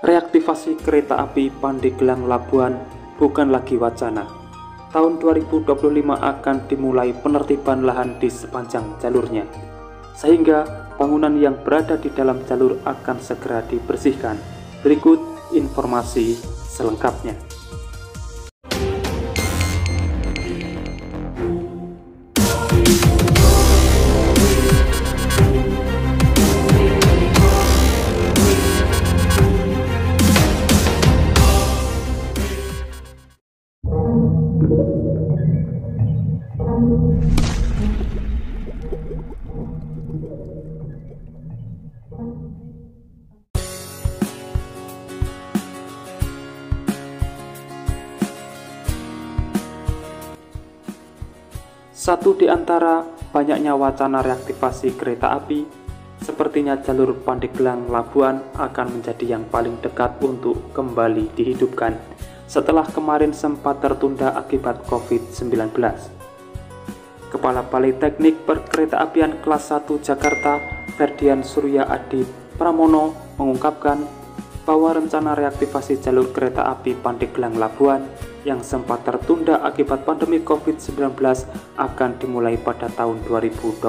Reaktivasi kereta api Pandeglang Labuan bukan lagi wacana. Tahun 2025 akan dimulai penertiban lahan di sepanjang jalurnya, sehingga bangunan yang berada di dalam jalur akan segera dibersihkan. Berikut informasi selengkapnya. Satu di antara banyaknya wacana reaktivasi kereta api, sepertinya jalur Pandeglang Labuan akan menjadi yang paling dekat untuk kembali dihidupkan setelah kemarin sempat tertunda akibat COVID-19. Kepala Balai Teknik Perkeretaapian Kelas 1 Jakarta, Ferdian Surya Adi Pramono, mengungkapkan bahwa rencana reaktivasi jalur kereta api Pandeglang Labuan yang sempat tertunda akibat pandemi COVID-19 akan dimulai pada tahun 2025.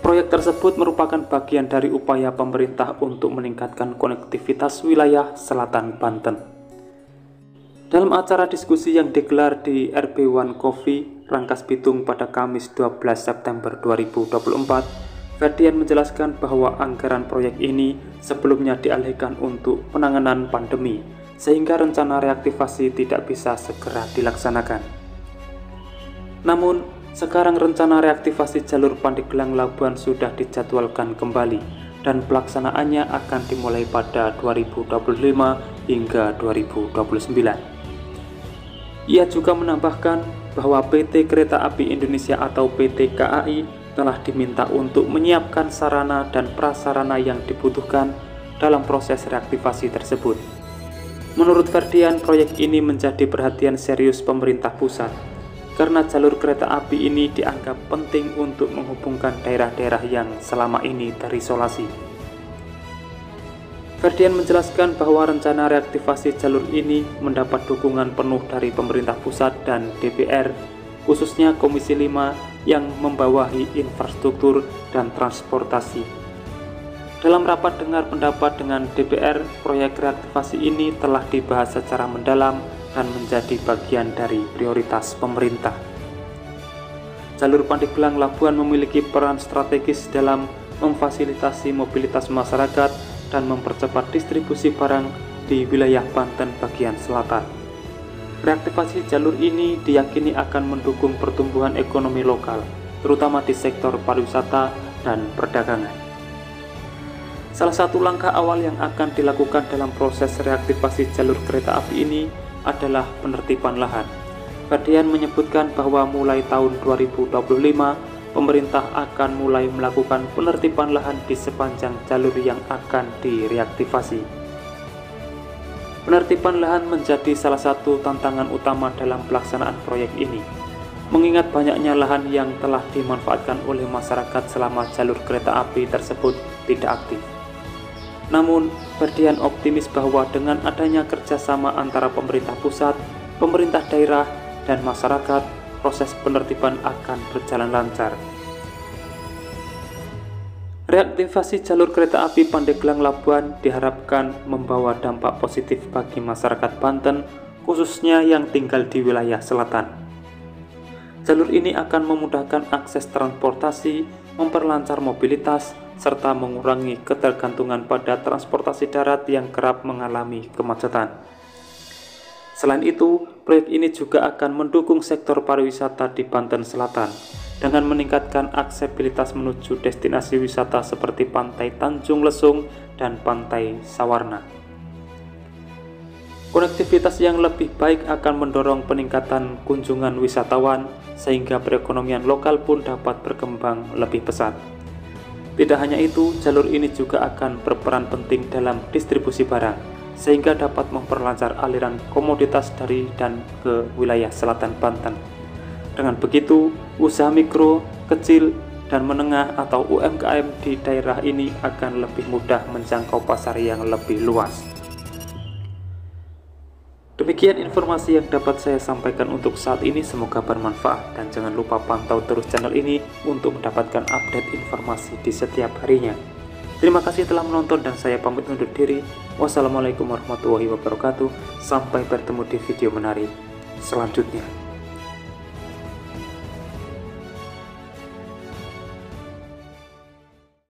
Proyek tersebut merupakan bagian dari upaya pemerintah untuk meningkatkan konektivitas wilayah selatan Banten. Dalam acara diskusi yang digelar di RB1 Coffee, Rangkas Bitung pada Kamis 12 September 2024, Ferdian menjelaskan bahwa anggaran proyek ini sebelumnya dialihkan untuk penanganan pandemi, sehingga rencana reaktivasi tidak bisa segera dilaksanakan. Namun, sekarang rencana reaktivasi jalur Pandeglang Labuan sudah dijadwalkan kembali dan pelaksanaannya akan dimulai pada 2025 hingga 2029. Ia juga menambahkan bahwa PT Kereta Api Indonesia atau PT KAI telah diminta untuk menyiapkan sarana dan prasarana yang dibutuhkan dalam proses reaktivasi tersebut. Menurut Ferdian, proyek ini menjadi perhatian serius pemerintah pusat karena jalur kereta api ini dianggap penting untuk menghubungkan daerah-daerah yang selama ini terisolasi. Ferdian menjelaskan bahwa rencana reaktivasi jalur ini mendapat dukungan penuh dari pemerintah pusat dan DPR, khususnya Komisi 5 yang membawahi infrastruktur dan transportasi. Dalam rapat dengar pendapat dengan DPR, proyek reaktivasi ini telah dibahas secara mendalam dan menjadi bagian dari prioritas pemerintah. Jalur Pandeglang Labuan memiliki peran strategis dalam memfasilitasi mobilitas masyarakat dan mempercepat distribusi barang di wilayah Banten bagian selatan. Reaktivasi jalur ini diyakini akan mendukung pertumbuhan ekonomi lokal, terutama di sektor pariwisata dan perdagangan. Salah satu langkah awal yang akan dilakukan dalam proses reaktivasi jalur kereta api ini adalah penertiban lahan. Ferdian menyebutkan bahwa mulai tahun 2025, pemerintah akan mulai melakukan penertiban lahan di sepanjang jalur yang akan direaktivasi. Penertiban lahan menjadi salah satu tantangan utama dalam pelaksanaan proyek ini, mengingat banyaknya lahan yang telah dimanfaatkan oleh masyarakat selama jalur kereta api tersebut tidak aktif. Namun, Ferdian optimis bahwa dengan adanya kerjasama antara pemerintah pusat, pemerintah daerah, dan masyarakat, proses penertiban akan berjalan lancar. Reaktivasi jalur kereta api Pandeglang Labuan diharapkan membawa dampak positif bagi masyarakat Banten, khususnya yang tinggal di wilayah selatan. Jalur ini akan memudahkan akses transportasi, memperlancar mobilitas, serta mengurangi ketergantungan pada transportasi darat yang kerap mengalami kemacetan. Selain itu, proyek ini juga akan mendukung sektor pariwisata di Banten Selatan dengan meningkatkan aksesibilitas menuju destinasi wisata seperti Pantai Tanjung Lesung dan Pantai Sawarna. Konektivitas yang lebih baik akan mendorong peningkatan kunjungan wisatawan sehingga perekonomian lokal pun dapat berkembang lebih pesat. Tidak hanya itu, jalur ini juga akan berperan penting dalam distribusi barang, sehingga dapat memperlancar aliran komoditas dari dan ke wilayah selatan Banten. Dengan begitu, usaha mikro, kecil, dan menengah atau UMKM di daerah ini akan lebih mudah menjangkau pasar yang lebih luas. Demikian informasi yang dapat saya sampaikan untuk saat ini, semoga bermanfaat dan jangan lupa pantau terus channel ini untuk mendapatkan update informasi di setiap harinya. Terima kasih telah menonton dan saya pamit undur diri. Wassalamualaikum warahmatullahi wabarakatuh. Sampai bertemu di video menarik selanjutnya.